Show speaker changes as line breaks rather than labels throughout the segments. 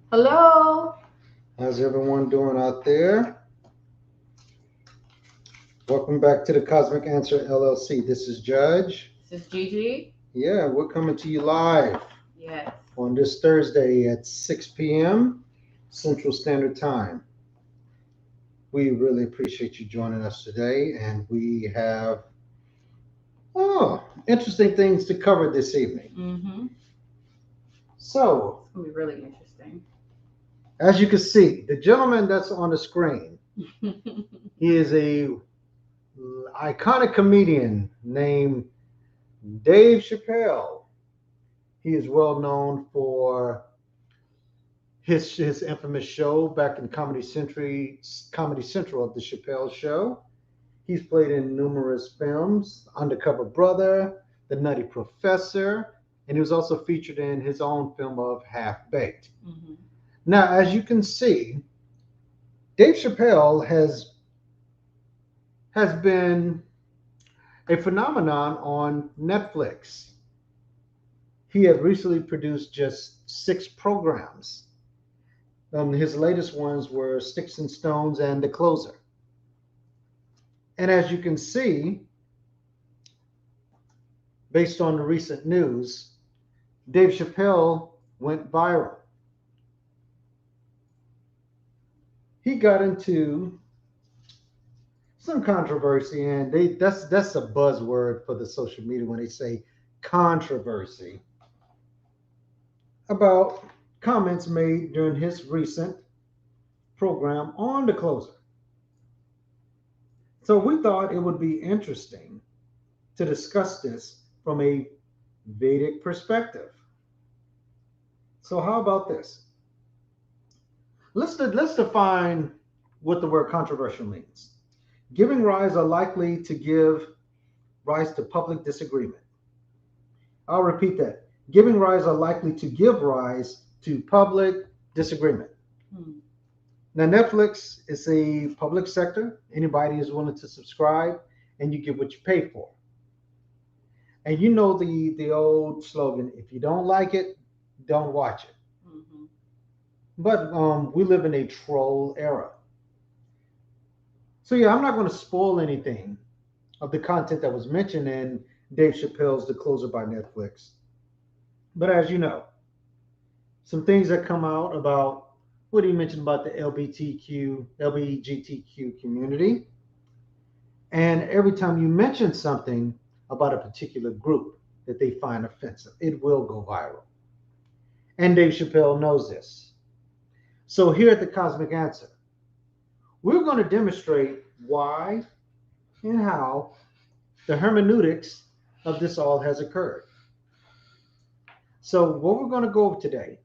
Hello.
How's everyone doing out there? Welcome back to the Cosmic Answer LLC. This is Judge.
This is Gigi.
Yeah, we're coming to you live
Yes.
on this Thursday at 6 p.m. Central Standard Time. We really appreciate you joining us today, and we have interesting things to cover this evening.
Mm-hmm.
So,
It's gonna be really interesting.
as you can see, the gentleman that's on the screen, he is a iconic comedian named Dave Chappelle. He is well known for his infamous show back in Comedy Central of the Chappelle Show. He's played in numerous films, Undercover Brother, The Nutty Professor, and he was also featured in his own film of Half Baked.
Mm-hmm.
Now, as you can see, Dave Chappelle has been a phenomenon on Netflix. He had recently produced just 6 programs. His latest ones were Sticks and Stones and The Closer. And as you can see, based on the recent news, Dave Chappelle went viral. He got into some controversy, and that's a buzzword for the social media when they say controversy about comments made during his recent program on The Closer. So we thought it would be interesting to discuss this from a Vedic perspective. So how about this? Let's define what the word controversial means. Giving rise or likely to give rise to public disagreement. I'll repeat that. Giving rise or likely to give rise to public disagreement.
Mm.
Now, Netflix is a public sector. Anybody is willing to subscribe, and you get what you pay for. And you know the old slogan: if you don't like it, don't watch it.
Mm-hmm.
But we live in a troll era. So yeah, I'm not going to spoil anything of the content that was mentioned in Dave Chappelle's The Closer by Netflix. But as you know, some things that come out about what he mentioned about the LBGTQ community. And every time you mention something about a particular group that they find offensive, it will go viral. And Dave Chappelle knows this. So here at the Cosmic Answer, we're going to demonstrate why and how the hermeneutics of this all has occurred. So what we're going to go over today,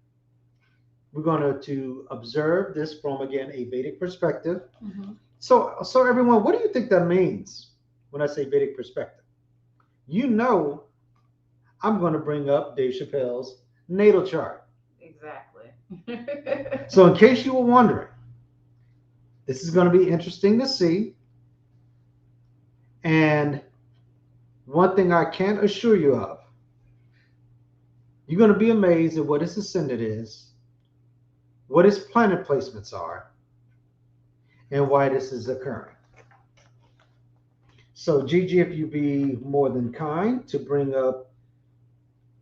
we're going to observe this from again a Vedic perspective.
Mm-hmm.
So everyone, what do you think that means when I say Vedic perspective? You know, I'm going to bring up Dave Chappelle's natal chart.
Exactly.
So in case you were wondering, this is going to be interesting to see. And one thing I can't assure you of, you're going to be amazed at what his ascendant is, what his planet placements are, and why this is occurring. So, Gigi, if you be more than kind to bring up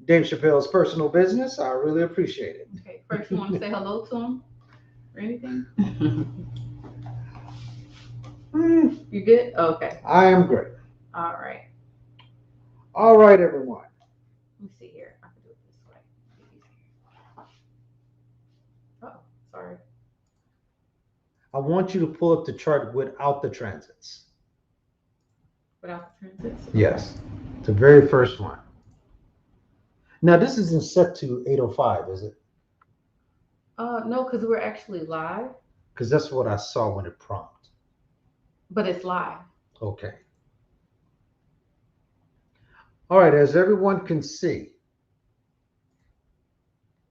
Dave Chappelle's personal business, I really appreciate it.
Okay. First, you want to say hello to him or anything? You good? Okay.
I am great.
All right.
All right, everyone.
Let me see here. I can do it this way. Oh, sorry.
I want you to pull up the chart without the transits.
Without the transits.
Yes, the very first one. Now, this isn't set to 8:05, is it?
No, because we're actually live,
Because that's what I saw when it prompted.
but it's live.
Okay. All right, as everyone can see,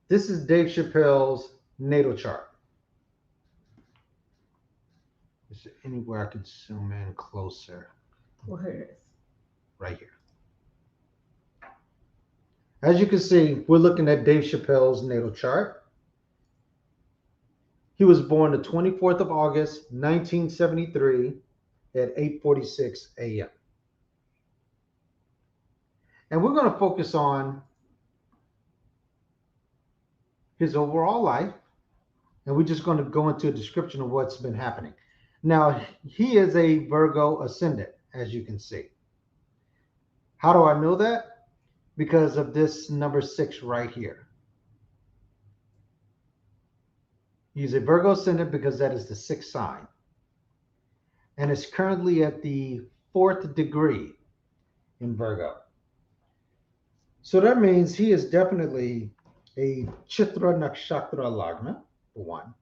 this is Dave Chappelle's natal chart. Is there anywhere I can zoom in closer?
Well, here it is.
Right here. As you can see, we're looking at Dave Chappelle's natal chart. He was born the 24th of August, 1973 at 8:46 a.m. And we're going to focus on his overall life, and we're just going to go into a description of what's been happening. Now, he is a Virgo Ascendant, as you can see. How do I know that? Because of this number 6 right here. He's a Virgo Ascendant because that is the 6th sign. And it's currently at the 4th degree in Virgo. So that means he is definitely a Chitra Nakshatra Lagna, for one.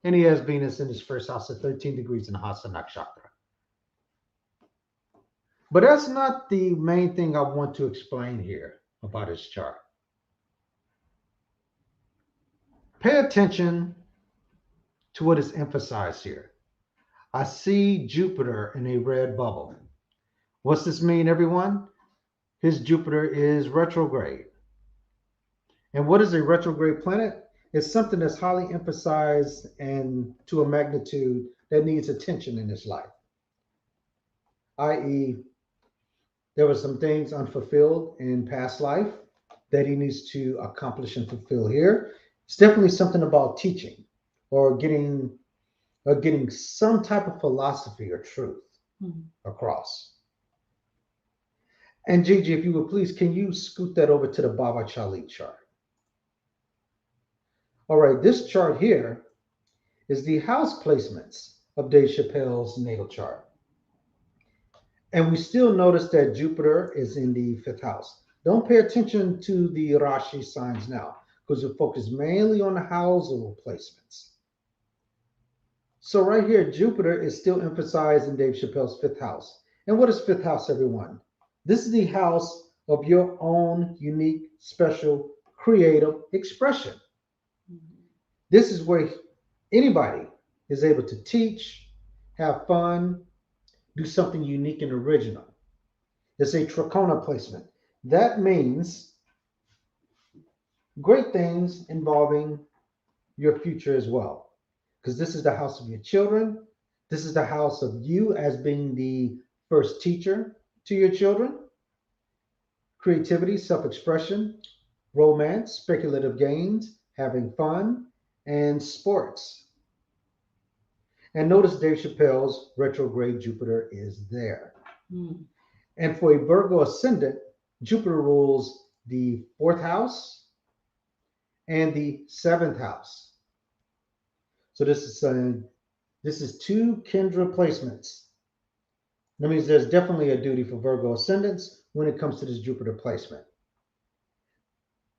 And he has Venus in his first house at 13 degrees in Hasta Nakshatra. But that's not the main thing I want to explain here about his chart. Pay attention to what is emphasized here. I see Jupiter in a red bubble. What's this mean, everyone? His Jupiter is retrograde. And what is a retrograde planet? It's something that's highly emphasized and to a magnitude that needs attention in his life. I.e., there were some things unfulfilled in past life that he needs to accomplish and fulfill here. It's definitely something about teaching or getting some type of philosophy or truth across. And Gigi, if you would please, can you scoot that over to the Baba Chali chart? All right, this chart here is the house placements of Dave Chappelle's natal chart. And we still notice that Jupiter is in the 5th house. Don't pay attention to the Rashi signs now, because we focus mainly on the housal placements. So right here, Jupiter is still emphasized in Dave Chappelle's 5th house. And what is 5th house, everyone? This is the house of your own unique, special, creative expression. This is where anybody is able to teach, have fun, do something unique and original. It's a trikona placement. That means great things involving your future as well. Because this is the house of your children. This is the house of you as being the first teacher to your children. Creativity, self-expression, romance, speculative gains, having fun, and sports. And notice Dave Chappelle's retrograde Jupiter is there. And for a Virgo Ascendant, Jupiter rules the 4th house and the 7th house. So this is 2 Kendra placements. That means there's definitely a duty for Virgo Ascendants when it comes to this Jupiter placement.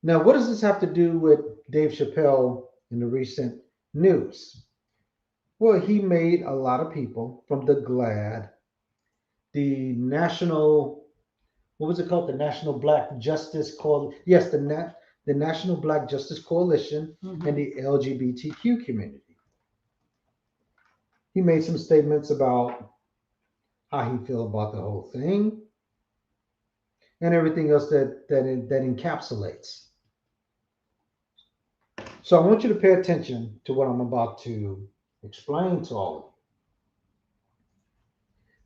Now, what does this have to do with Dave Chappelle in the recent news? Well, he made a lot of people from the GLAAD, the National, what was it called? The National Black Justice Coalition. Yes, the National Black Justice Coalition and the LGBTQ community. He made some statements about how he feels about the whole thing and everything else that encapsulates. So I want you to pay attention to what I'm about to explain to all of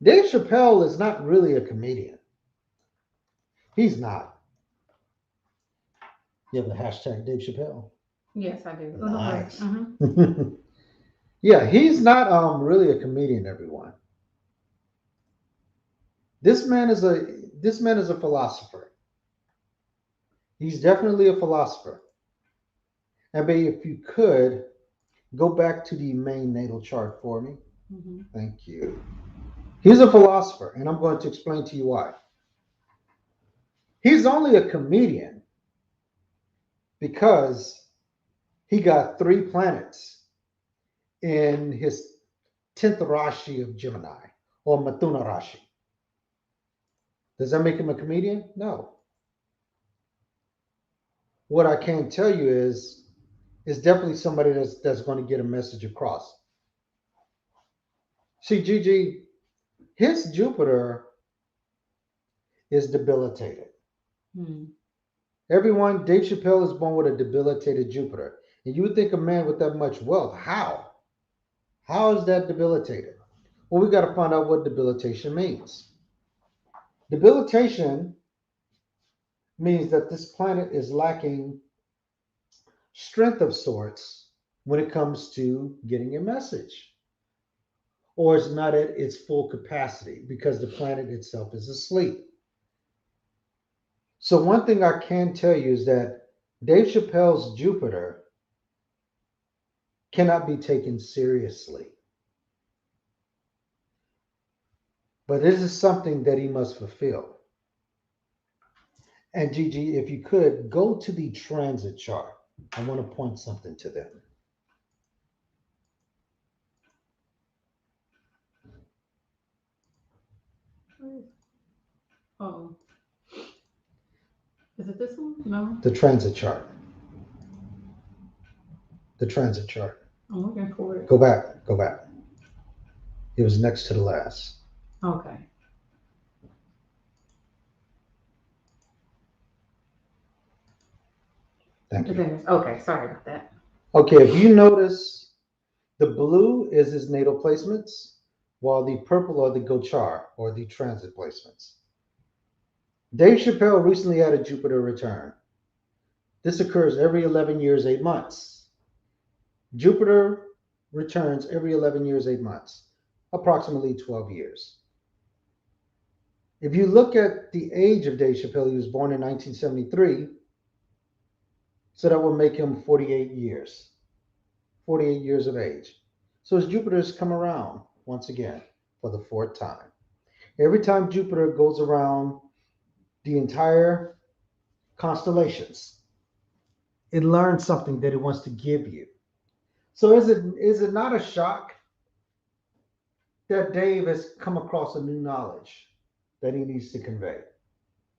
you. Dave Chappelle is not really a comedian. He's not. You have the hashtag Dave Chappelle?
Yes, I do.
Nice. Yeah, he's not really a comedian, everyone. This man is a philosopher. He's definitely a philosopher. And babe, if you could go back to the main natal chart for me. Thank you. He's a philosopher, and I'm going to explain to you why. He's only a comedian because he got 3 planets in his 10th Rashi of Gemini, or Mathuna Rashi. Does that make him a comedian? No. What I can tell you is definitely somebody that's going to get a message across. See, Gigi, his Jupiter is debilitated. Everyone, Dave Chappelle is born with a debilitated Jupiter. And you would think a man with that much wealth, how? How is that debilitated? Well, we got to find out what debilitation means. Debilitation means that this planet is lacking strength of sorts when it comes to getting a message, or it's not at its full capacity because the planet itself is asleep. So, one thing I can tell you is that Dave Chappelle's Jupiter cannot be taken seriously. But this is something that he must fulfill. And Gigi, if you could go to the transit chart, I want to point something to them.
Oh, is it this one? No,
The transit chart. The transit chart.
I'm looking for it.
Go back. Go back. It was next to the last.
Okay.
Thank you.
Okay, sorry about that.
Okay, if you notice, the blue is his natal placements, while the purple are the Gochar or the transit placements. Dave Chappelle recently had a Jupiter return. This occurs every 11 years, 8 months. Jupiter returns every 11 years, 8 months, approximately 12 years. If you look at the age of Dave Chappelle, he was born in 1973, so that would make him 48 years. 48 years of age. So his Jupiter has come around once again for the fourth time. Every time Jupiter goes around the entire constellations, it learns something that it wants to give you. So is it not a shock that Dave has come across a new knowledge that he needs to convey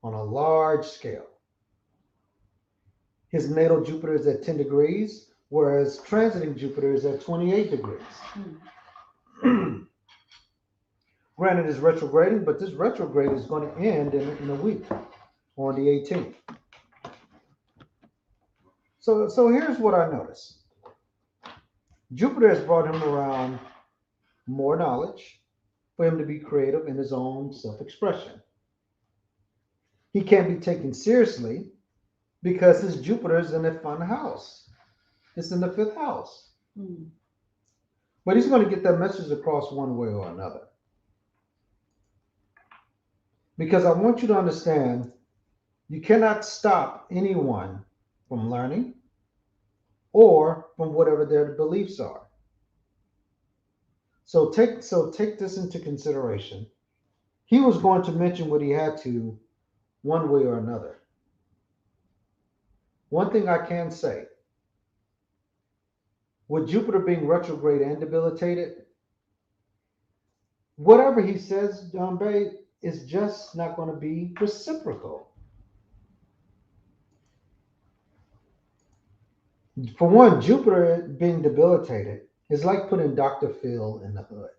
on a large scale? His natal Jupiter is at 10 degrees, whereas transiting Jupiter is at 28 degrees. Granted, it's retrograding, but this retrograde is going to end in a week on the 18th. So here's what I noticed. Jupiter has brought him around more knowledge for him to be creative in his own self-expression. He can't be taken seriously because his Jupiter is in a fun house. It's in the fifth house.
Hmm.
But he's going to get that message across one way or another. Because I want you to understand, you cannot stop anyone from learning or from whatever their beliefs are. So take this into consideration. He was going to mention what he had to one way or another. One thing I can say, with Jupiter being retrograde and debilitated, whatever he says, John Bay, is just not going to be reciprocal. For one, Jupiter being debilitated is like putting Dr. Phil in the hood.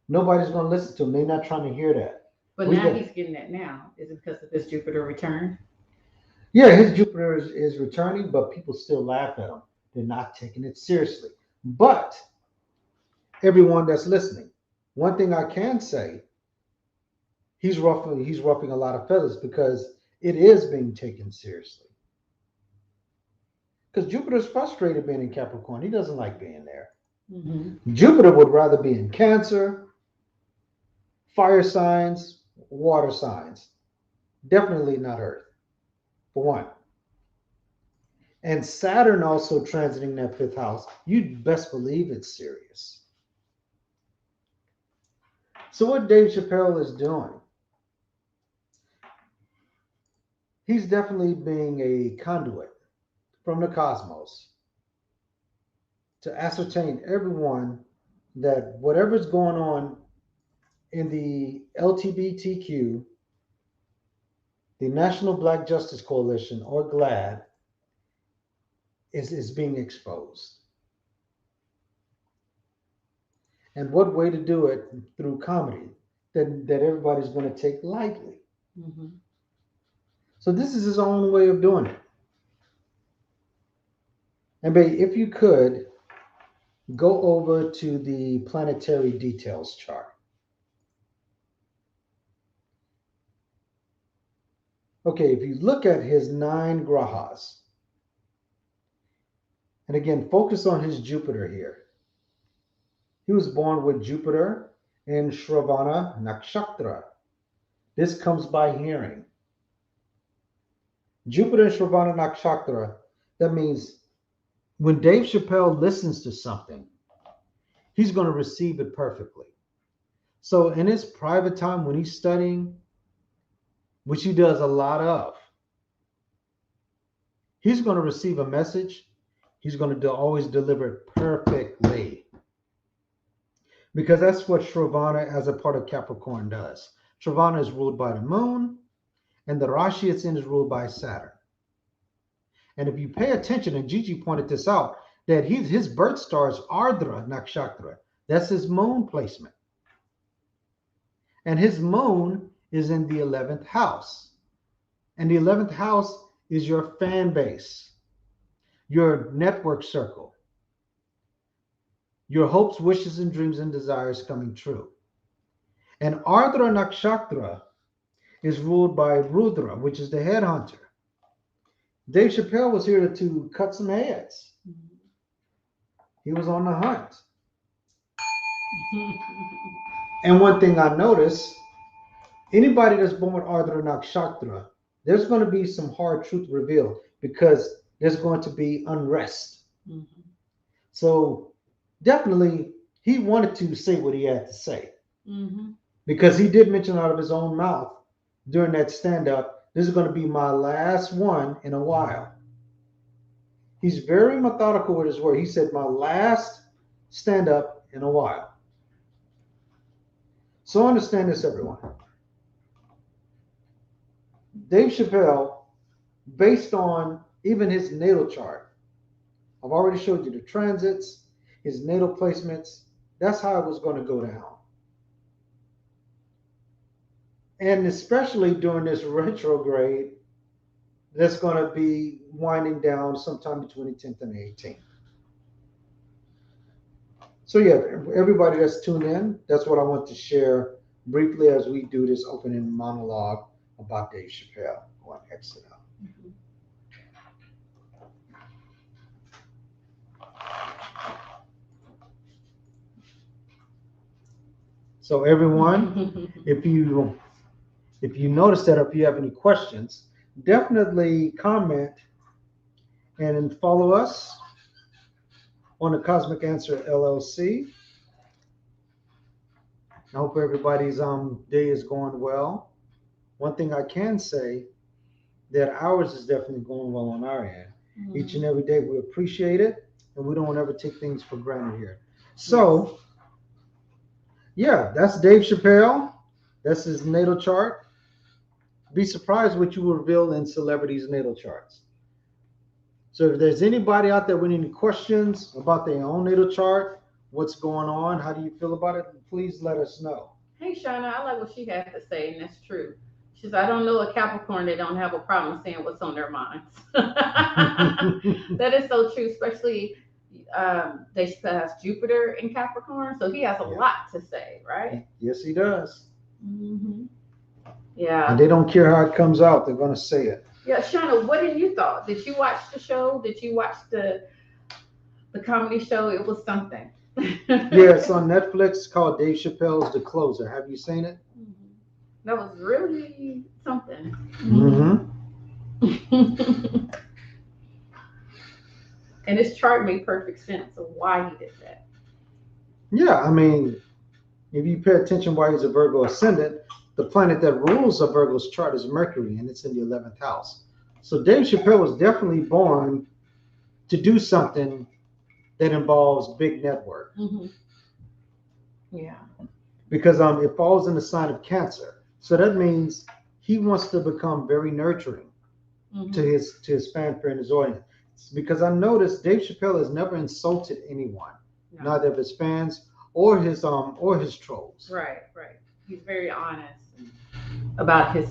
Nobody's going to listen to him. They're not trying to hear that.
But now he's getting that now. Is it because of this Jupiter return?
Yeah, his Jupiter is returning, but people still laugh at him. They're not taking it seriously. But everyone that's listening, one thing I can say, he's roughing a lot of feathers because it is being taken seriously. Because Jupiter's frustrated being in Capricorn. He doesn't like being there.
Mm-hmm.
Jupiter would rather be in Cancer, fire signs, water signs. Definitely not Earth, for one. And Saturn also transiting that fifth house. You'd best believe it's serious. So what Dave Chappelle is doing, he's definitely being a conduit from the cosmos to ascertain everyone that whatever's going on in the LGBTQ, the National Black Justice Coalition, or GLAD, is being exposed. And what way to do it through comedy that everybody's going to take lightly.
Mm-hmm.
So this is his own way of doing it. And babe, if you could go over to the planetary details chart. Okay, if you look at his 9 grahas, and again, focus on his Jupiter here. He was born with Jupiter in Shravana Nakshatra. This comes by hearing. Jupiter in Shravana Nakshatra, that means when Dave Chappelle listens to something, he's going to receive it perfectly. So in his private time when he's studying, which he does a lot of, he's going to receive a message. He's going to always deliver it perfectly. Because that's what Shravana as a part of Capricorn does. Shravana is ruled by the moon, and the Rashi it's in is ruled by Saturn. And if you pay attention, and Gigi pointed this out, that his birth star is Ardra Nakshatra. That's his moon placement. And his moon is in the 11th house. And the 11th house is your fan base, your network circle, your hopes, wishes, and dreams and desires coming true. And Ardra Nakshatra is ruled by Rudra, which is the headhunter. Dave Chappelle was here to cut some heads. He was on the hunt. And one thing I noticed, anybody that's born with Ardra Nakshatra, there's going to be some hard truth revealed because there's going to be unrest. Mm-hmm. So definitely he wanted to say what he had to say. Mm-hmm. Because he did mention out of his own mouth during that stand-up, this is going to be my last one in a while. He's very methodical with his word. He said, my last stand-up in a while. So understand this, everyone. Dave Chappelle, based on even his natal chart, I've already showed you the transits, his natal placements. That's how it was going to go down. And especially during this retrograde, that's going to be winding down sometime between the 10th and the 18th. So yeah, everybody that's tuned in, that's what I want to share briefly as we do this opening monologue about Dave Chappelle. Go on, exit out. Mm-hmm. So everyone, if you notice that, or if you have any questions, definitely comment and follow us on the Cosmic Answer LLC. I hope everybody's day is going well. One thing I can say that ours is definitely going well on our end. Mm-hmm. Each and every day we appreciate it, and we don't ever take things for granted here. So, yeah, that's Dave Chappelle. That's his natal chart. Be surprised what you will reveal in celebrities' natal charts. So if there's anybody out there with any questions about their own natal chart, what's going on, how do you feel about it, please let us know.
Hey, Shauna, I like what she had to say, and that's true. She says, I don't know a Capricorn that don't have a problem saying what's on their minds. That is so true, especially they has Jupiter in Capricorn, so he has a lot to say, right?
Yes, he does.
Mm-hmm. Yeah.
And they don't care how it comes out, they're going to say it.
Yeah, Shauna, what did you thought? Did you watch the show? Did you watch the comedy show? It was something.
Yeah, it's on Netflix called Dave Chappelle's The Closer. Have you seen it?
Mm-hmm. That was really something.
Mm-hmm.
And his chart made perfect sense of why he did that.
Yeah, I mean, if you pay attention why he's a Virgo Ascendant, the planet that rules a Virgo's chart is Mercury, and it's in the 11th house. So Dave Chappelle was definitely born to do something that involves big network. Mm-hmm.
Yeah.
Because it falls in the sign of Cancer. So that means he wants to become very nurturing to his fanfare and his audience. Because I noticed Dave Chappelle has never insulted anyone, neither of his fans or his trolls.
Right. He's very honest about his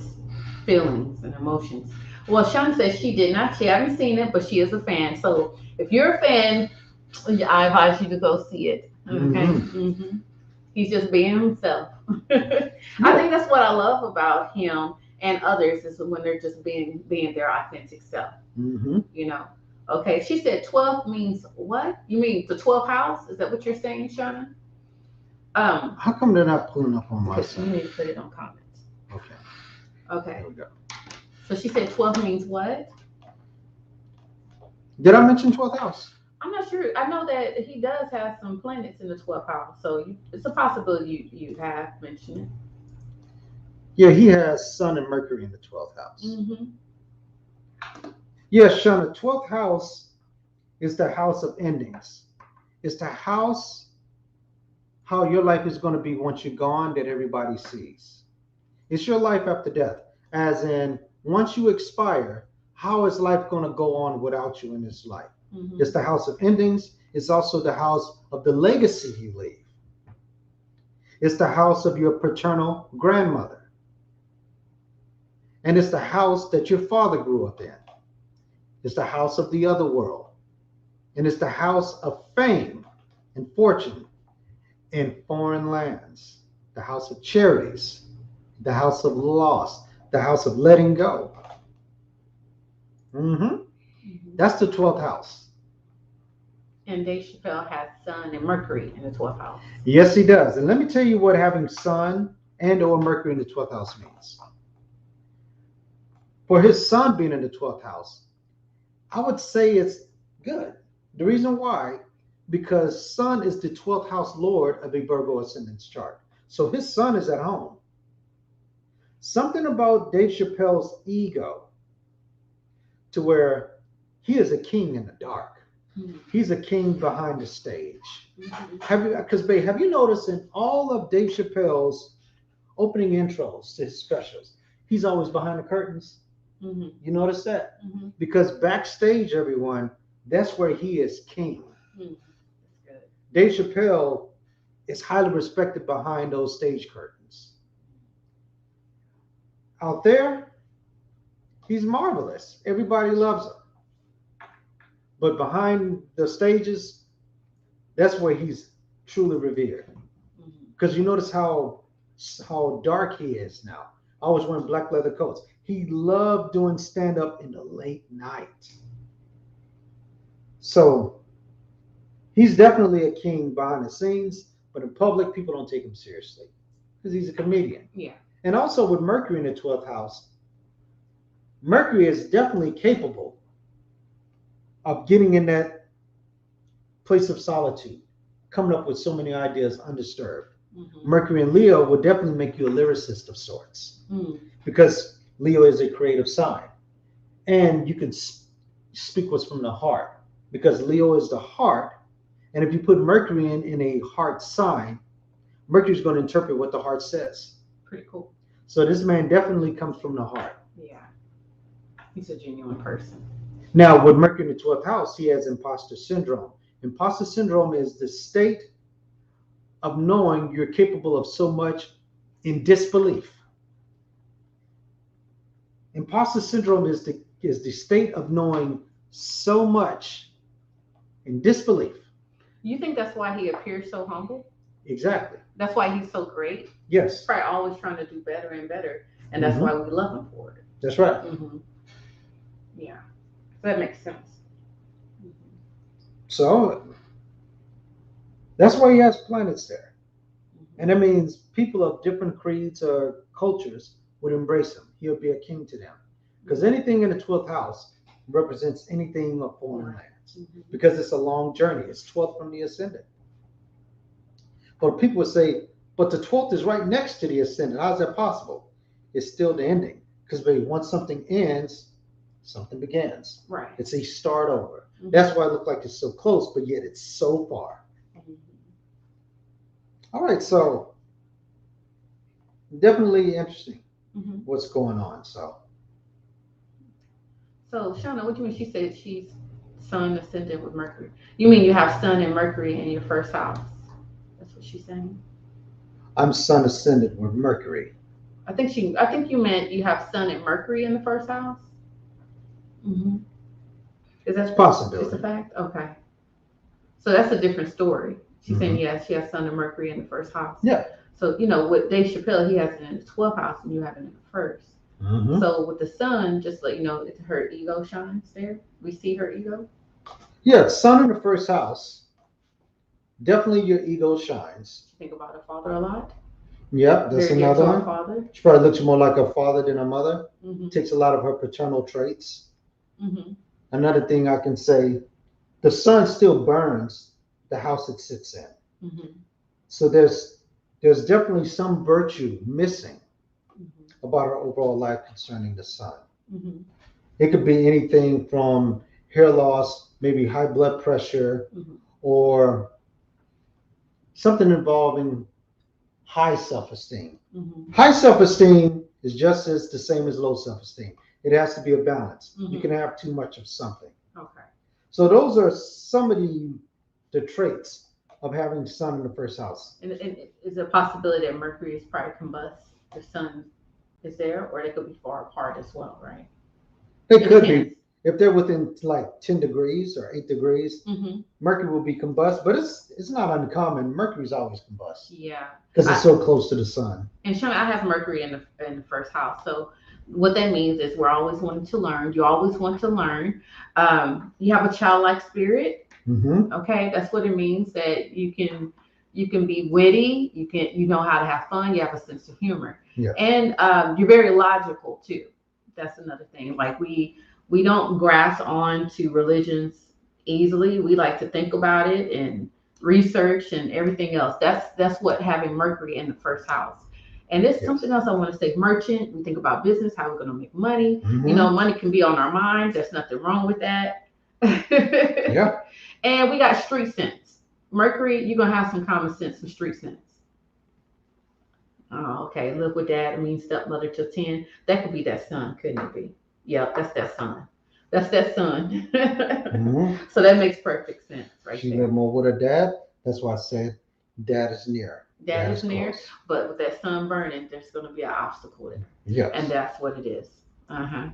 feelings and emotions. Well, Shauna says she did not. She hadn't seen it, but she is a fan. So if you're a fan, I advise you to go see it. Okay. He's just being himself. I think that's what I love about him and others is when they're just being their authentic self. You know. Okay. She said 12 means what? You mean the 12th house? Is that what you're saying, Shauna?
How come they're not pulling up on my
You
side?
need to put it on comments.
Okay.
Okay.
There we go.
So she said 12 means what?
Did I mention 12th house?
I'm not sure. I know that he does have some planets in the 12th house, so it's a possibility you have mentioned it.
Yeah, he has Sun and Mercury in the 12th house. Yeah, Shauna, 12th house is the house of endings. It's the house how your life is going to be once you're gone that everybody sees. It's your life after death. As in, once you expire, how is life going to go on without you in this life? It's the house of endings. It's also the house of the legacy you leave. It's the house of your paternal grandmother. And it's the house that your father grew up in. It's the house of the other world. And it's the house of fame and fortune in foreign lands. The house of charities. The house of loss. The house of letting go. That's the 12th house.
And Dave Chappelle has Sun and Mercury in the 12th house.
Yes, he does. And let me tell you what having Sun and or Mercury in the 12th house means. For his Sun being in the 12th house, I would say it's good. The reason why, because Sun is the 12th house lord of a Virgo Ascendant's chart. So his Sun is at home. Something about Dave Chappelle's ego to where he is a king in the dark. He's a king behind the stage. Have you noticed in all of Dave Chappelle's opening intros to his specials, he's always behind the curtains? You notice that? Because backstage, everyone, that's where he is king. Dave Chappelle is highly respected behind those stage curtains. Out there, he's marvelous. Everybody loves him. But behind the stages, that's where he's truly revered. Because you notice how dark he is now. Always wearing black leather coats. He loved doing stand-up in the late night. So he's definitely a king behind the scenes, but in public, people don't take him seriously because he's a comedian.
Yeah.
And also with Mercury in the 12th house, Mercury is definitely capable of getting in that place of solitude, coming up with so many ideas undisturbed. Mercury and Leo would definitely make you a lyricist of sorts because Leo is a creative sign. And you can speak what's from the heart because Leo is the heart. And if you put Mercury in a heart sign, Mercury's going to interpret what the heart says.
Pretty cool.
So this man definitely comes from the heart.
Yeah. He's a genuine person.
Now, with Mercury in the 12th house, he has imposter syndrome. Imposter syndrome is the state of knowing you're capable of so much in disbelief. Imposter syndrome is the state of knowing so much in disbelief.
You think that's why he appears so humble?
Exactly.
That's why he's so great?
Yes.
He's probably always trying to do better and better. And that's why we love him for it.
That's right.
Yeah. That makes sense.
So that's why he has planets there. And that means people of different creeds or cultures would embrace him. He'll be a king to them. Because anything in the 12th house represents anything of foreign lands. Because it's a long journey. It's 12th from the ascendant. But people would say, but the 12th is right next to the ascendant. How is that possible? It's still the ending. Because once something ends, something begins.
Right.
It's a start over. That's why it looks like it's so close, but yet it's so far. All right, so definitely interesting what's going on. So
Shauna, what do you mean? She said she's Sun ascendant with Mercury. You mean you have Sun and Mercury in your first house? That's what she's saying.
I'm Sun ascendant with Mercury.
I think you meant you have Sun and Mercury in the first house. Mm-hmm. Is that
It's a possibility.
It's a fact? Okay. So that's a different story. She's saying,
Mhm.
yeah, she has Sun and Mercury in the first house.
Yeah.
So, with Dave Chappelle, he has it in the 12th house and you have it in the first.
Mhm.
So with the Sun, just let you know, it's her ego shines there. We see her ego.
Yeah, Sun in the first house. Definitely your ego shines.
She think about her father a lot.
Yep, that's
Very dear
another
to our
one.
father.
She probably looks more like a father than a mother.
Mm-hmm.
Takes a lot of her paternal traits.
Mm-hmm.
Another thing I can say, the sun still burns the house it sits in.
Mm-hmm.
So there's definitely some virtue missing
Mm-hmm.
about her overall life concerning the sun.
Mm-hmm.
It could be anything from hair loss, maybe high blood pressure,
Mm-hmm.
or something involving high self-esteem.
Mm-hmm.
High self-esteem is just as the same as low self-esteem. It has to be a balance.
Mm-hmm.
You can have too much of something.
Okay.
So those are some of the traits of having sun in the first house.
And is there a possibility that Mercury is probably combust? The Sun is there, or they could be far apart as well, right?
They
It
could
depends.
be if they're within like 10 degrees or 8 degrees.
Mm-hmm.
Mercury will be combust, but it's not uncommon. Mercury's always combust
Yeah.
because it's so close to the sun.
And Sean, I have Mercury in the first house. So what that means is we're always wanting to learn. You always want to learn. You have a childlike spirit.
Mm-hmm.
Okay, that's what it means. That you can be witty. You know how to have fun. You have a sense of humor.
Yeah.
And you're very logical too. That's another thing. Like we don't grasp on to religions easily. We like to think about it and research and everything else. That's what having Mercury in the first house. And there's
Yes.
something else I want to say. Merchant, we think about business, how we're going to make money.
Mm-hmm.
Money can be on our minds. There's nothing wrong with that.
Yeah.
And we got street sense. Mercury, you're going to have some common sense, some street sense. Oh, okay. Live with dad, means stepmother till 10. That could be that sun, couldn't it be? Yep, that's that sun. That's that sun.
Mm-hmm.
So that makes perfect sense right
She
there.
lived more with her dad. That's why I said dad is near.
Dad is near,
close.
but with that sun burning, there's going to be an obstacle there.
Yes.
And that's what it is. Uh-huh.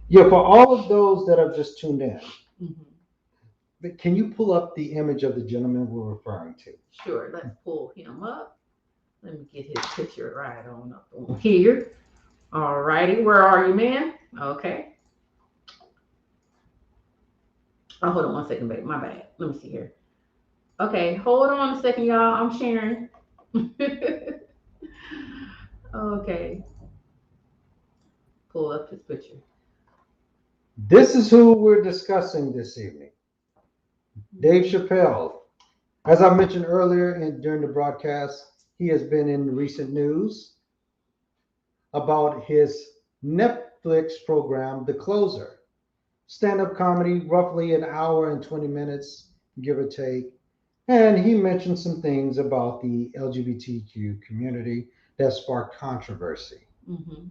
Yeah, for all of those that have just tuned in,
Mm-hmm.
can you pull up the image of the gentleman we're referring to?
Sure, let's pull him up. Let me get his picture right on up on here. All righty, where are you, man? Okay. Oh, hold on one second, babe. My bad. Let me see here. Okay, hold on a second, y'all. I'm sharing. Okay. Pull up his picture.
This is who we're discussing this evening. Dave Chappelle. As I mentioned earlier during the broadcast, he has been in recent news about his Netflix program, The Closer. Stand-up comedy, roughly an hour and 20 minutes, give or take. And he mentioned some things about the LGBTQ community that sparked controversy.
Mm-hmm.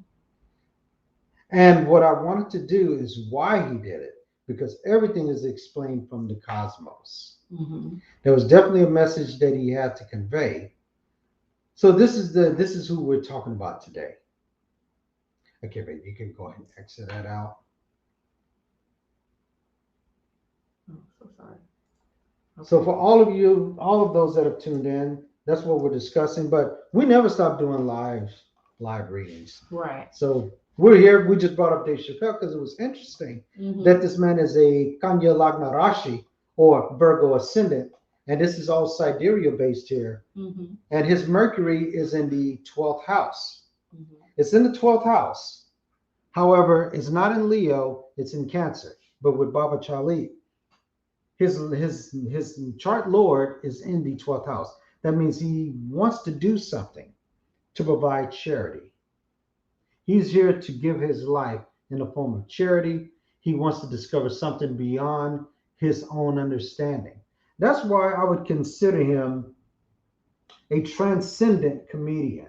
And what I wanted to do is why he did it, because everything is explained from the cosmos.
Mm-hmm.
There was definitely a message that he had to convey. So this is who we're talking about today. Okay, babe, you can go ahead and exit that out.
Oh, so sorry. Okay.
So for all of you, all of those that have tuned in, that's what we're discussing. But we never stop doing live readings.
Right.
So we're here. We just brought up Dave Chappelle because it was interesting that this man is a Kanya Lagna Rashi or Virgo Ascendant, and this is all sidereal based here.
Mm-hmm.
And his Mercury is in the 12th house.
Mm-hmm.
It's in the 12th house. However, it's not in Leo, it's in Cancer. But with Baba Chali, his chart lord is in the 12th house. That means he wants to do something to provide charity. He's here to give his life in the form of charity. He wants to discover something beyond his own understanding. That's why I would consider him a transcendent comedian.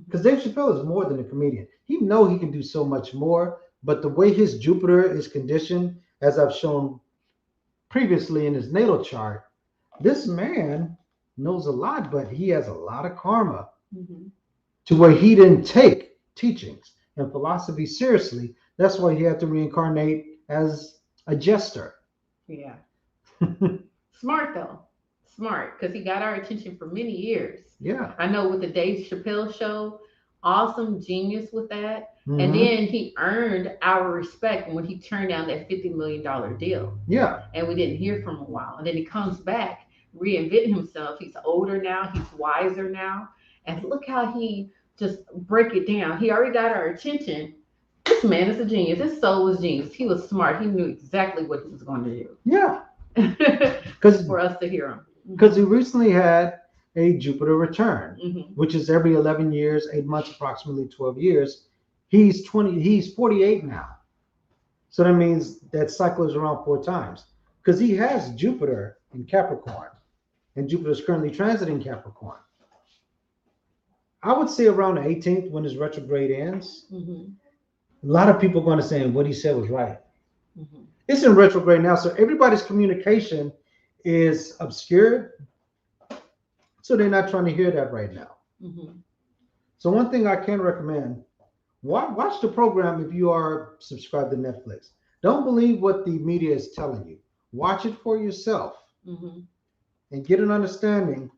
Because Dave Chappelle is more than a comedian. He knows he can do so much more, but the way his Jupiter is conditioned, as I've shown previously in his natal chart, this man knows a lot, but he has a lot of karma to where he didn't take teachings and philosophy seriously. That's why he had to reincarnate as a jester.
Yeah. Smart though. Smart, because he got our attention for many years.
Yeah.
I know with the Dave Chappelle show, awesome genius with that. And
Mhm.
then he earned our respect when he turned down that $50 million deal.
Yeah.
And we didn't hear from him a while. And then he comes back, reinventing himself. He's older now, he's wiser now. And look how he just break it down. He already got our attention. This man is a genius. His soul was genius. He was smart. He knew exactly what he was going to
Yeah.
do for us to hear him.
Because he recently had a Jupiter return,
Mm-hmm.
which is every 11 years, 8 months, approximately 12 years. He's 48 now. So that means that cycle is around 4 times. Because he has Jupiter in Capricorn, and Jupiter is currently transiting Capricorn. I would say around the 18th when his retrograde ends,
Mm-hmm.
a lot of people are going to say what he said was right.
Mm-hmm.
It's in retrograde now, so everybody's communication is obscured. So they're not trying to hear that right now.
Mm-hmm.
So one thing I can recommend, watch the program if you are subscribed to Netflix. Don't believe what the media is telling you. Watch it for yourself
Mm-hmm.
and get an understanding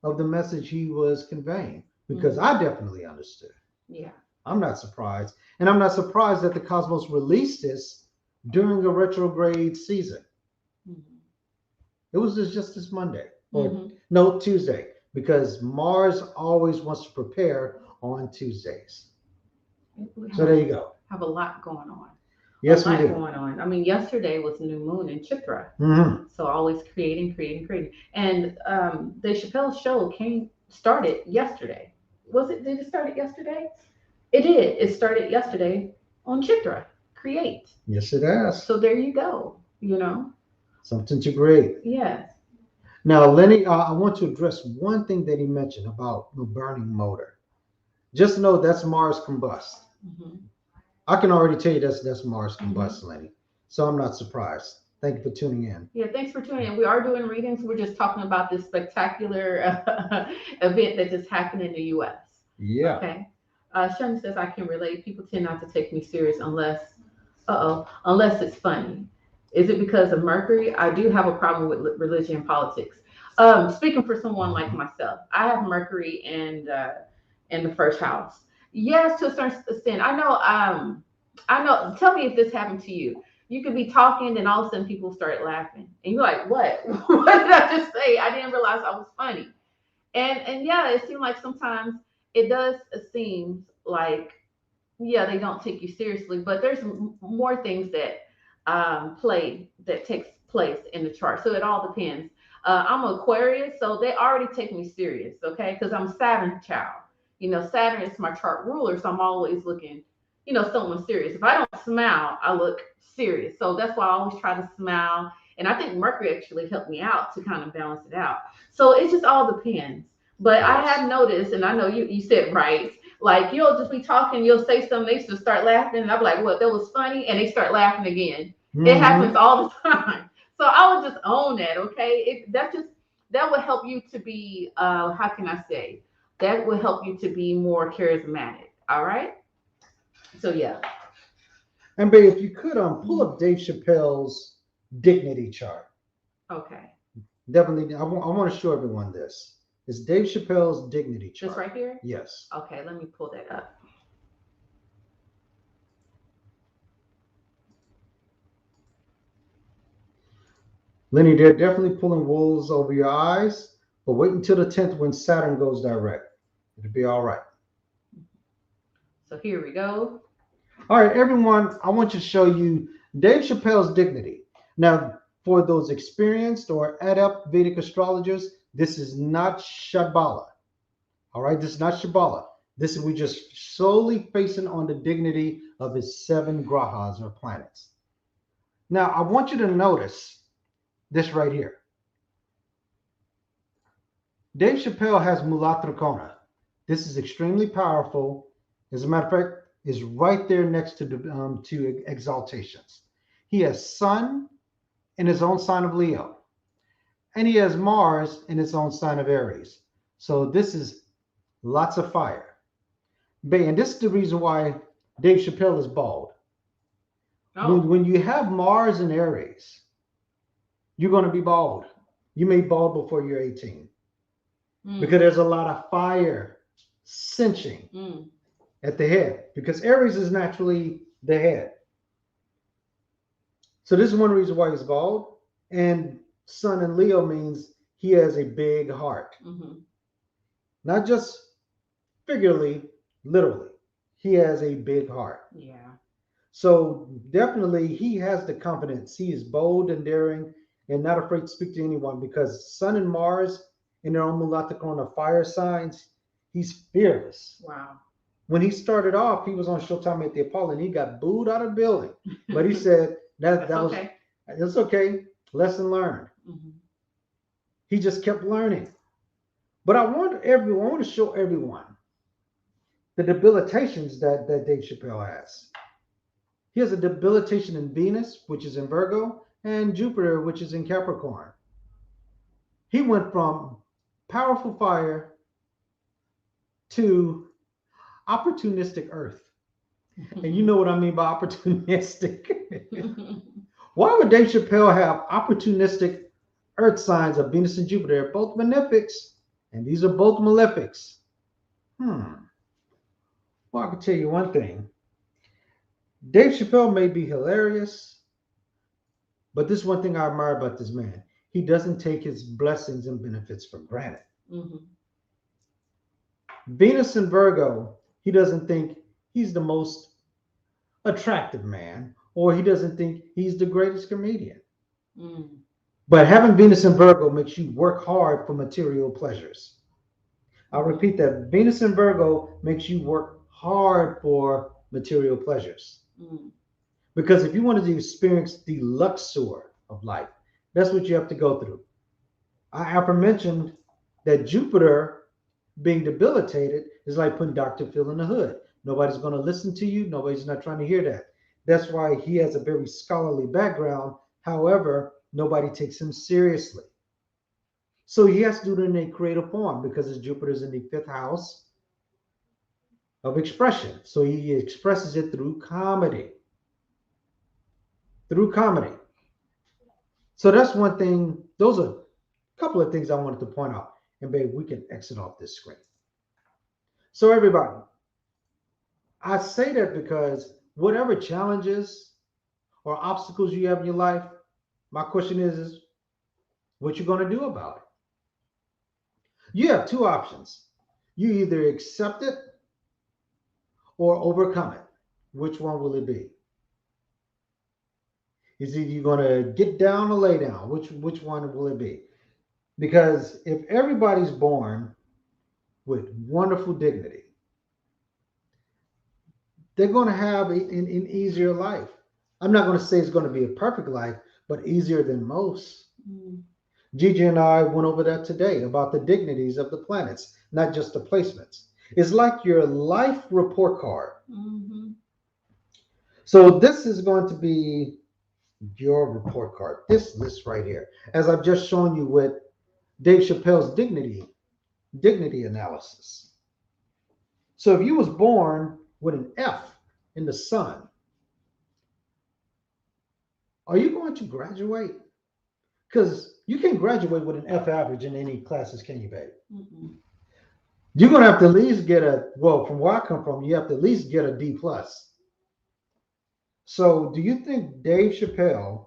of the message he was conveying, because I definitely understood.
Yeah.
I'm not surprised. And I'm not surprised that the cosmos released this during a retrograde season.
Mm-hmm.
It was just this Monday, or
Mm-hmm.
no, Tuesday, because Mars always wants to prepare on Tuesdays. So there you go.
Have a lot going on.
Yes,
a
we
lot
do.
going on. I mean, yesterday was new moon in Chitra.
Mm-hmm.
So always creating. And the Chappelle show started yesterday. Did it start yesterday? It did. It started yesterday on Chitra. Create.
Yes, it has.
So there you go. You know?
Something to create.
Yes.
Now, Lenny, I want to address one thing that he mentioned about the burning motor. Just know that's Mars combust.
Mm-hmm.
I can already tell you that's Mars combust,
Mm-hmm.
Lenny. So I'm not surprised. Thank you for tuning in.
Yeah, thanks for tuning in. We are doing readings. We're just talking about this spectacular event that just happened in the U.S.
Yeah.
Okay. Shun says I can relate. People tend not to take me serious unless it's funny. Is it because of Mercury? I do have a problem with religion and politics. Speaking for someone like myself, I have Mercury in the first house. Yes, to a certain extent. I know. I know. Tell me if this happened to you. You could be talking, and all of a sudden people start laughing, and you're like, "What? What did I just say? I didn't realize I was funny." And yeah, it seems like sometimes it does seem like, yeah, they don't take you seriously, but there's more things that takes place in the chart, so it all depends. I'm Aquarius, so they already take me serious, okay, because I'm Saturn child. Saturn is my chart ruler, so I'm always looking, someone serious. If I don't smile, I look serious, so that's why I always try to smile. And I think Mercury actually helped me out to kind of balance it out. So it just all depends. But yes. I have noticed, and I know you said right, like you'll just be talking, you'll say something, they just start laughing, and I'm like, "What? That was funny," and they start laughing again. Mm-hmm. It happens all the time. So I would just own that, okay? That would help you to be, how can I say? That will help you to be more charismatic. All right. So yeah.
And babe, if you could pull up Dave Chappelle's dignity chart.
Okay.
Definitely, I want to show everyone this. It's Dave Chappelle's dignity chart.
This right here?
Yes.
Okay, let me pull that up.
Lenny, they're definitely pulling wolves over your eyes, but wait until the 10th when Saturn goes direct. It'll be all right.
So here we go.
All right, everyone, I want to show you Dave Chappelle's dignity. Now, for those experienced or adept Vedic astrologers, this is not Shambhala. All right, this is not Shambhala. This is we just solely facing on the dignity of his 7 grahas or planets. Now, I want you to notice this right here. Dave Chappelle has Mulatrikona. This is extremely powerful. As a matter of fact, is right there next to to exaltations. He has Sun in his own sign of Leo, and he has Mars in his own sign of Aries. So this is lots of fire. And this is the reason why Dave Chappelle is bald.
Oh.
When you have Mars in Aries, you're going to be bald. You may be bald before you're 18 because there's a lot of fire cinching at the head because Aries is naturally the head. So this is one reason why he's bald. And Sun in Leo means he has a big heart. Not just figuratively, literally. He has a big heart.
Yeah.
So definitely he has the confidence. He is bold and daring and not afraid to speak to anyone because Sun and Mars in their own Mulatikon are fire signs. He's fearless.
Wow.
When he started off, he was on Showtime at the Apollo and he got booed out of the building. But he said that was
okay.
It's okay. Lesson learned. He just kept learning. But I want to show everyone the debilitations that Dave Chappelle has. He has a debilitation in Venus, which is in Virgo, and Jupiter, which is in Capricorn. He went from powerful fire to opportunistic earth. And you know what I mean by opportunistic. Why would Dave Chappelle have opportunistic earth signs of Venus and Jupiter? They're both benefics, and these are both malefics. Well, I can tell you one thing. Dave Chappelle may be hilarious, but this is one thing I admire about this man. He doesn't take his blessings and benefits for granted. Venus and Virgo, he doesn't think he's the most attractive man, or he doesn't think he's the greatest comedian. But having Venus and Virgo makes you work hard for material pleasures. I'll repeat that. Venus and Virgo makes you work hard for material pleasures. Because if you wanted to experience the luxor of life, that's what you have to go through. I aforementioned that Jupiter being debilitated is like putting Dr. Phil in the hood. Nobody's going to listen to you. Nobody's not trying to hear that. That's why he has a very scholarly background. However, nobody takes him seriously. So he has to do it in a creative form because his Jupiter is in the 5th house of expression. So he expresses it through comedy. So that's one thing. Those are a couple of things I wanted to point out. And babe, we can exit off this screen. So everybody, I say that because whatever challenges or obstacles you have in your life, my question is what you going to do about it? You have two options. You either accept it or overcome it. Which one will it be? Is either you're going to get down or lay down? Which one will it be? Because if everybody's born with wonderful dignity, they're going to have an easier life. I'm not going to say it's going to be a perfect life, but easier than most. Gigi and I went over that today about the dignities of the planets, not just the placements. It's like your life report card. So this is going to be your report card, this list right here, as I've just shown you with Dave Chappelle's dignity analysis. So if you was born with an F in the sun, are you going to graduate? Because you can't graduate with an F average in any classes, can you, babe? You're going to have to at least get from where I come from, you have to at least get a D+. So do you think Dave Chappelle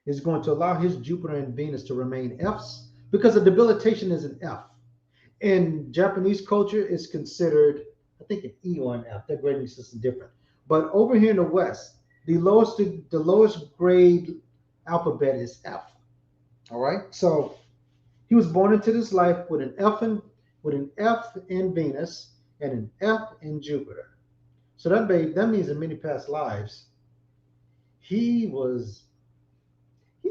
is going to allow his Jupiter and Venus to remain Fs? Because a debilitation is an F. In Japanese culture, it's considered, I think, an E or an F. Their grading system is different. But over here in the West, the lowest grade alphabet is F. All right. So he was born into this life with an F in Venus and an F in Jupiter. So that means in many past lives, he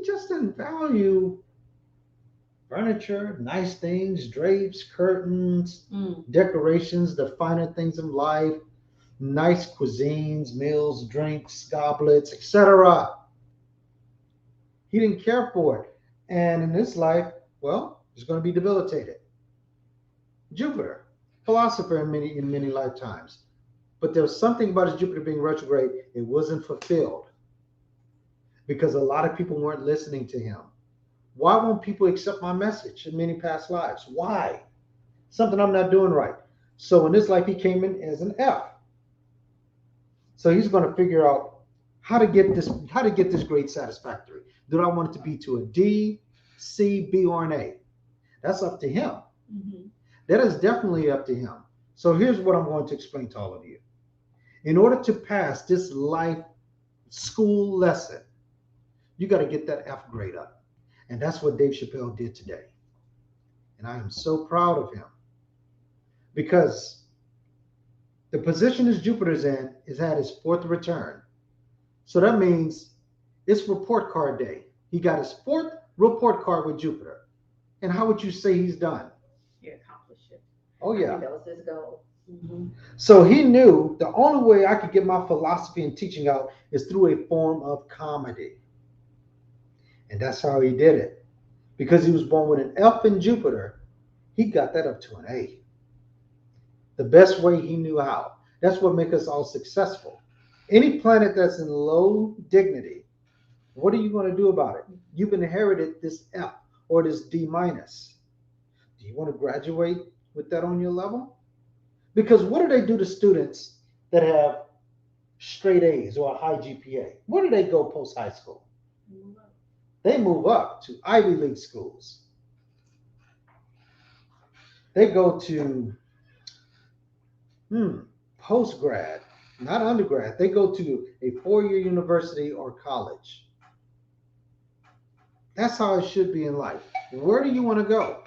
just didn't value furniture, nice things, drapes, curtains, decorations, the finer things in life, nice cuisines, meals, drinks, goblets, etc. He didn't care for it. And in this life, well, he's going to be debilitated. Jupiter, philosopher in many lifetimes. But there was something about his Jupiter being retrograde, it wasn't fulfilled. because a lot of people weren't listening to him. Why won't people accept my message in many past lives? Why? Something I'm not doing right. So in this life, he came in as an F. So he's going to figure out how to get this grade satisfactory. Do I want it to be to a D, C, B, or an A? That's up to him.
Mm-hmm.
That is definitely up to him. So here's what I'm going to explain to all of you. In order to pass this life school lesson, you got to get that F grade up. And that's what Dave Chappelle did today. And I am so proud of him because the position his Jupiter's in is at his fourth return. So that means it's report card day. He got his fourth report card with Jupiter. And how would you say he's done?
He accomplished it.
Oh, yeah.
That was his goal. Mm-hmm.
So he knew the only way I could get my philosophy and teaching out is through a form of comedy. And that's how he did it. Because he was born with an F in Jupiter, he got that up to an A. The best way he knew how. That's what makes us all successful. Any planet that's in low dignity, what are you going to do about it? You've inherited this F or this D minus. Do you want to graduate with that on your level? Because what do they do to students that have straight A's or a high GPA? Where do they go post high school? They move up to Ivy League schools. They go to post-grad, not undergrad. They go to a 4-year university or college. That's how it should be in life. Where do you want to go?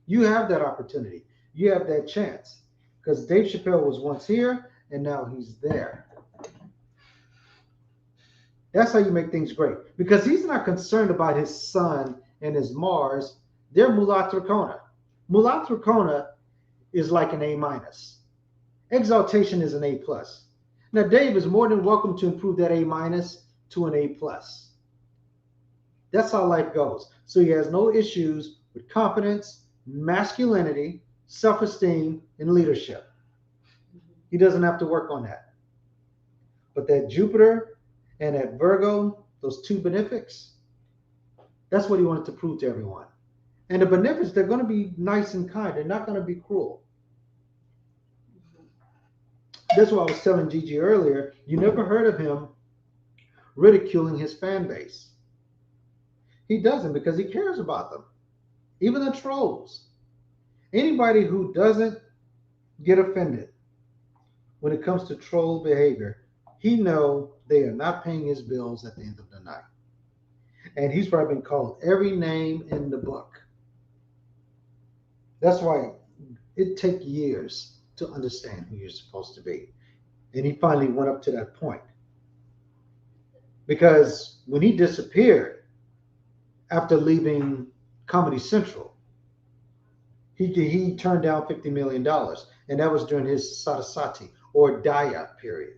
You have that opportunity. You have that chance. Because Dave Chappelle was once here, and now he's there. That's how you make things great. Because he's not concerned about his sun and his Mars. They're Mulat Trikona. Mulat Trikona is like an A minus. Exaltation is an A plus. Now, Dave is more than welcome to improve that A minus to an A plus. That's how life goes. So he has no issues with confidence, masculinity, self-esteem, and leadership. He doesn't have to work on that. But that Jupiter and that Virgo, those two benefics, that's what he wanted to prove to everyone. And the benefics, they're going to be nice and kind. They're not going to be cruel. That's what I was telling Gigi earlier. You never heard of him ridiculing his fan base. He doesn't because he cares about them. Even the trolls. Anybody who doesn't get offended when it comes to troll behavior, he knows they are not paying his bills at the end of the night. And he's probably been called every name in the book. That's why it takes years to understand who you're supposed to be. And he finally went up to that point. Because when he disappeared after leaving Comedy Central, he turned down $50 million. And that was during his Saraswati or Daya period.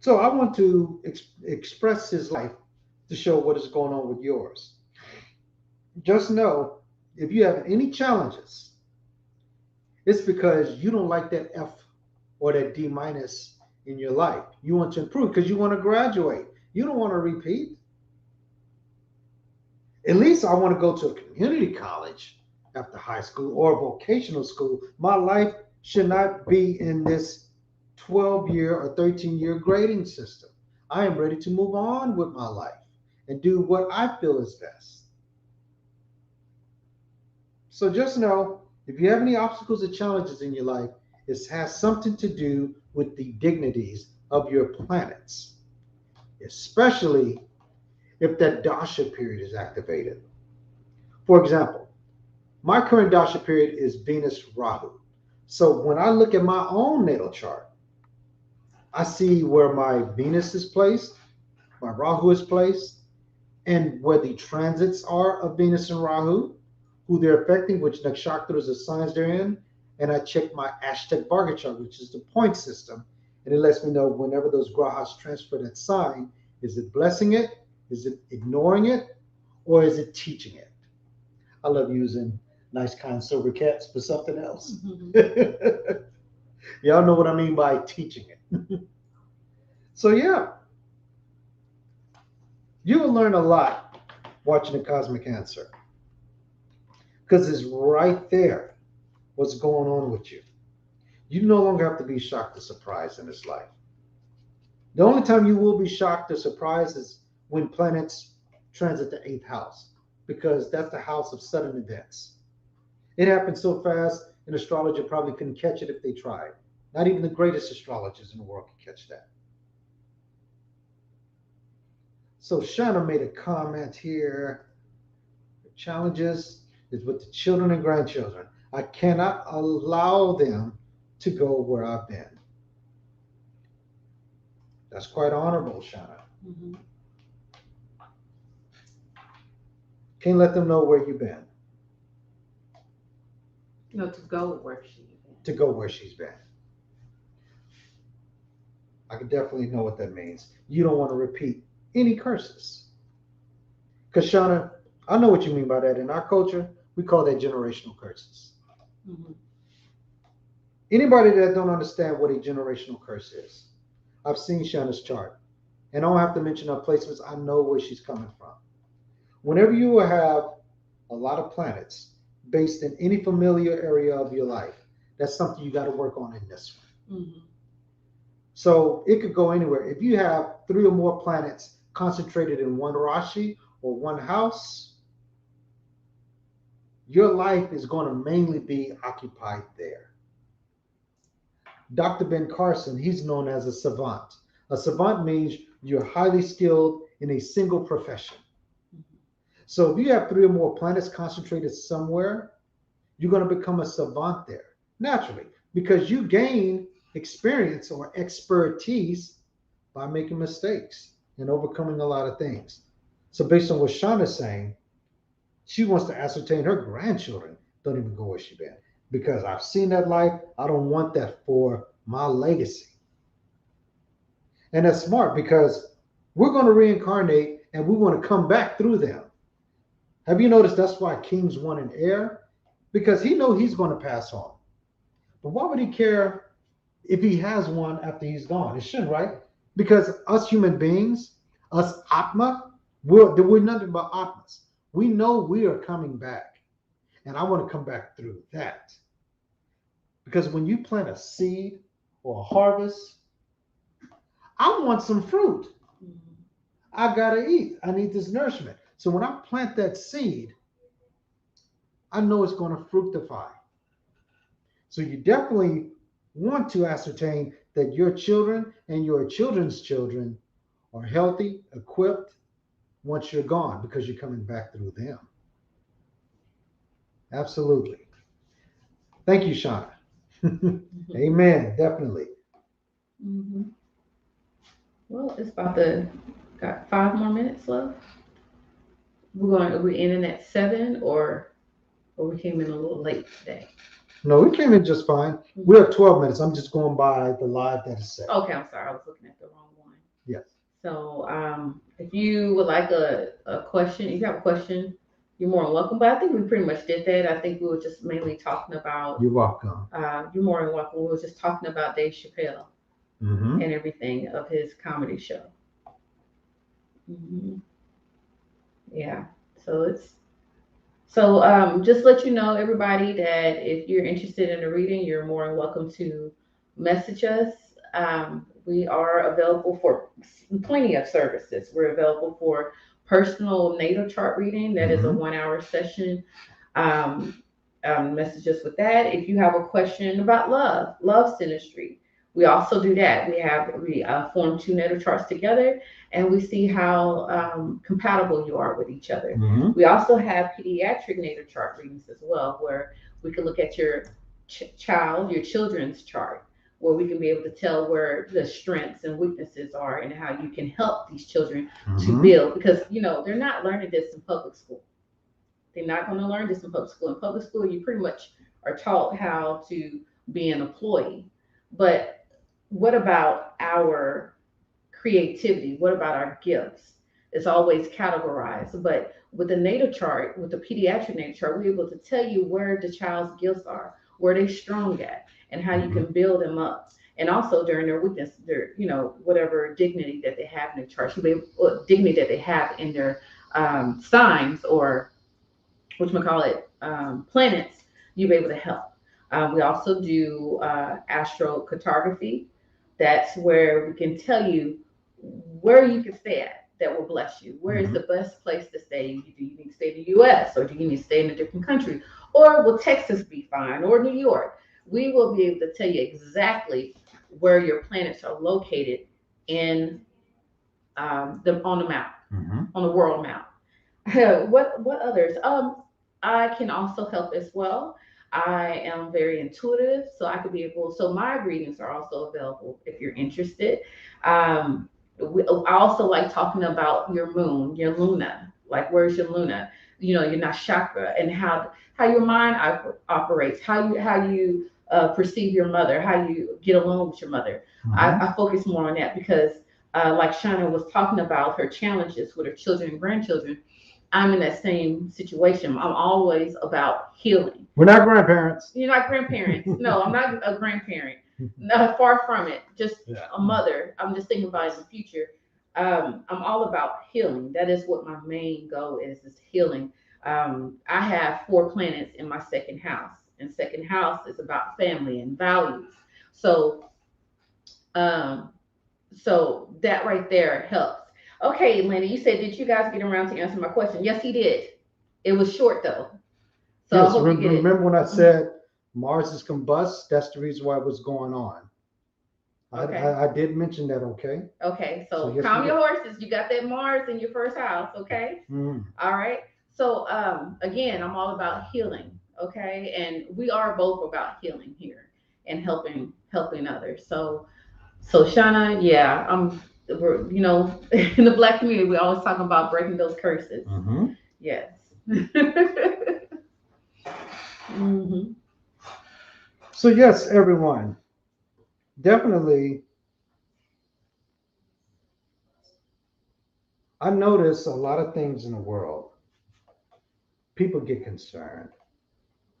So I want to express his life to show what is going on with yours. Just know, if you have any challenges, it's because you don't like that F or that D minus in your life. You want to improve because you want to graduate. You don't want to repeat. At least I want to go to a community college after high school or a vocational school. My life should not be in this 12-year or 13-year grading system. I am ready to move on with my life and do what I feel is best. So just know, if you have any obstacles or challenges in your life, it has something to do with the dignities of your planets, especially if that dasha period is activated. For example, my current dasha period is Venus Rahu. So when I look at my own natal chart, I see where my Venus is placed, my Rahu is placed, and where the transits are of Venus and Rahu, who they're affecting, which nakshatras or signs they're in, and I check my Ashtek Varga chart, which is the point system, and it lets me know whenever those grahas transfer that sign, is it blessing it, is it ignoring it, or is it teaching it? I love using nice, kind sobriquets for something else. Y'all know what I mean by teaching it. So yeah, you will learn a lot watching the Cosmic Answer because it's right there what's going on with you. You no longer have to be shocked or surprised in this life. The only time you will be shocked or surprised is when planets transit the eighth house, because that's the house of sudden events. It happens so fast, an astrologer probably couldn't catch it if they tried. Not even the greatest astrologers in the world can catch that. So Shauna made a comment here. The challenges is with the children and grandchildren. I cannot allow them to go where I've been. That's quite honorable, Shauna.
Mm-hmm.
Can't let them know where you've been.
No, to go where she's been.
To go where she's been. I can definitely know what that means. You don't want to repeat any curses. Because Shauna, I know what you mean by that. In our culture, we call that generational curses.
Mm-hmm.
Anybody that don't understand what a generational curse is, I've seen Shauna's chart. And I don't have to mention her placements. I know where she's coming from. Whenever you have a lot of planets based in any familiar area of your life, that's something you got to work on in this one.
Mm-hmm.
So it could go anywhere. If you have 3 or more planets concentrated in one Rashi or one house, your life is going to mainly be occupied there. Dr. Ben Carson, he's known as a savant. A savant means you're highly skilled in a single profession. So if you have 3 or more planets concentrated somewhere, you're going to become a savant there naturally, because you gain experience or expertise by making mistakes and overcoming a lot of things. So based on what Shauna's saying, she wants to ascertain her grandchildren don't even go where she's been, because I've seen that life. I don't want that for my legacy. And that's smart, because we're going to reincarnate and we want to come back through them. Have you noticed that's why kings want an heir? Because he knows he's going to pass on. But why would he care if he has one after he's gone? It shouldn't, right? Because us human beings, us Atma, we're nothing but Atmas. We know we are coming back. And I want to come back through that. Because when you plant a seed or a harvest, I want some fruit. I got to eat. I need this nourishment. So when I plant that seed, I know it's going to fructify. So you definitely want to ascertain that your children and your children's children are healthy, equipped once you're gone, because you're coming back through them. Absolutely. Thank you, Shauna. Amen. Definitely.
Mm-hmm. Well, it's got 5 more minutes left. Are we ending at 7 or we came in a little late today?
No, we came in just fine. We have 12 minutes. I'm just going by the live that is set.
Okay, I'm sorry. I was looking at the wrong one.
Yes.
So if you would like a question, if you have a question, you're more than welcome. But I think we pretty much did that. I think we were just mainly talking about.
You're welcome.
You're more than welcome. We were just talking about Dave Chappelle and everything of his comedy show. Mm-hmm. Yeah. So just let you know, everybody, that if you're interested in a reading, you're more than welcome to message us. We are available for plenty of services. We're available for personal natal chart reading. That is a 1-hour session. Message us with that. If you have a question about love synastry, we also do that. We form 2 natal charts together, and we see how compatible you are with each other. We also have pediatric natal chart readings as well, where we can look at your your children's chart, where we can be able to tell where the strengths and weaknesses are and how you can help these children to build. Because, they're not learning this in public school. They're not going to learn this in public school. In public school, you pretty much are taught how to be an employee. But what about our creativity? What about our gifts? It's always categorized. But with the natal chart, with the pediatric natal chart, we're able to tell you where the child's gifts are, where they're strong at. and how you can build them up. And also during their weakness, their, whatever dignity that they have in their chart, dignity that they have in their signs or planets, you'll be able to help. We also do astrocartography. That's where we can tell you where you can stay at that will bless you. Where is the best place to stay? Do you need to stay in the U.S. or do you need to stay in a different country? Or will Texas be fine? Or New York? We will be able to tell you exactly where your planets are located in on the map, on the world map. What others? I can also help as well. I am very intuitive, so I could be able. So my readings are also available if you're interested. I also like talking about your moon, your luna. Like, where's your luna? Your nakshatra, and how your mind operates, how you perceive your mother, how you get along with your mother. I focus more on that because, like Shauna was talking about her challenges with her children and grandchildren. I'm in that same situation. I'm always about healing.
We're not grandparents.
You're not grandparents. No, I'm not a grandparent. No, far from it. Just a mother. I'm just thinking about in the future. I'm all about healing. That is what my main goal is healing. I have 4 planets in my second house, and second house is about family and values. So, so that right there helps. Okay, Lenny, you said, did you guys get around to answer my question? Yes, he did. It was short though. So
yes,
I hope you get
remember when I said Mars is combust? That's the reason why it was going on. Okay. I did mention that, okay?
Okay, so yes, calm your horses. You got that Mars in your first house, okay? All right. So again, I'm all about healing, okay? And we are both about healing here and helping others. So Shauna, yeah, in the Black community, we always talk about breaking those curses. Yes.
So yes, everyone, definitely. I notice a lot of things in the world. People get concerned.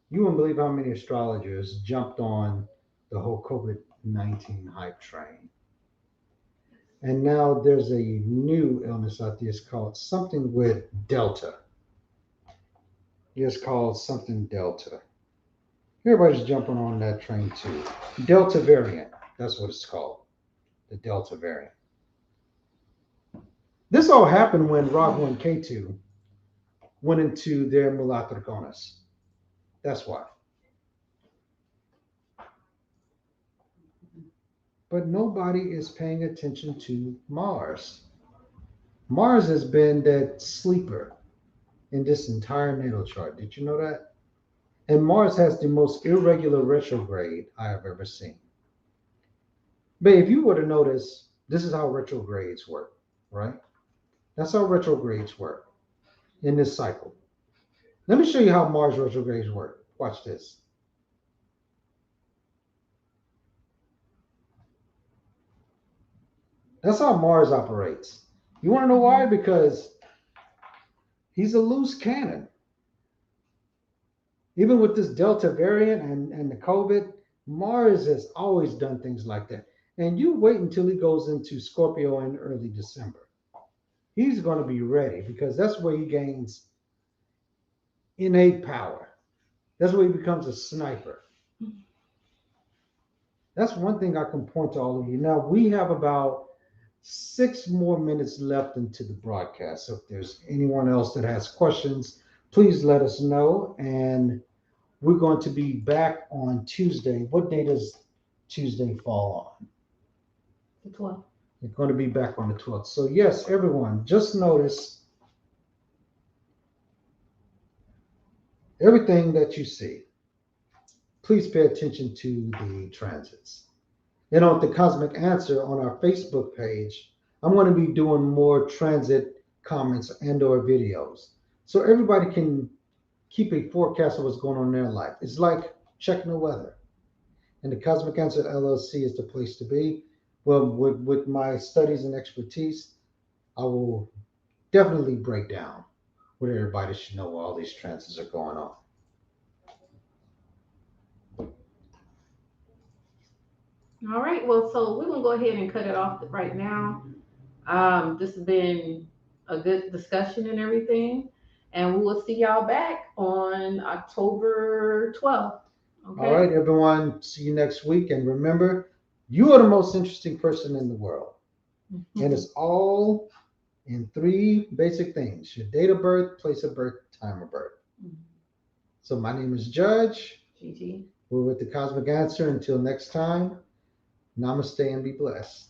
You won't believe how many astrologers jumped on the whole COVID-19 hype train. And now there's a new illness out there. It's called something with Delta. It's called something Delta. Everybody's jumping on that train too. Delta variant. That's what it's called. The Delta variant. This all happened when Rahu and Ketu went into their Mulatrakonas. That's why. But nobody is paying attention to Mars. Mars has been that sleeper in this entire natal chart. Did you know that? And Mars has the most irregular retrograde I have ever seen. But if you were to notice, this is how retrogrades work, right? That's how retrogrades work in this cycle. Let me show you how Mars retrogrades work. Watch this. That's how Mars operates. You want to know why? Because he's a loose cannon. Even with this Delta variant and the COVID, Mars has always done things like that. And you wait until he goes into Scorpio in early December. He's going to be ready because that's where he gains innate power. That's where he becomes a sniper. That's one thing I can point to all of you. Now, we have about 6 more minutes left into the broadcast. So if there's anyone else that has questions, please let us know. And we're going to be back on Tuesday. What day does Tuesday fall on?
The 12th.
We're going to be back on the 12th. So yes, everyone, just notice everything that you see. Please pay attention to the transits. And on the Cosmic Answer on our Facebook page, I'm going to be doing more transit comments and or videos. So everybody can keep a forecast of what's going on in their life. It's like checking the weather. And the Cosmic Answer LLC is the place to be. Well, with my studies and expertise, I will definitely break down what everybody should know while all these transits are going on.
All right. Well, so we're gonna go ahead and cut it off right now. This has been a good discussion and everything, and we will see y'all back on October 12th.
All
Okay.
right, everyone. See you next week. And remember, you are the most interesting person in the world. And it's all in three basic things: your date of birth, place of birth, time of birth. So my name is Judge.
Gigi.
We're with the Cosmic Answer. Until next time, namaste and be blessed.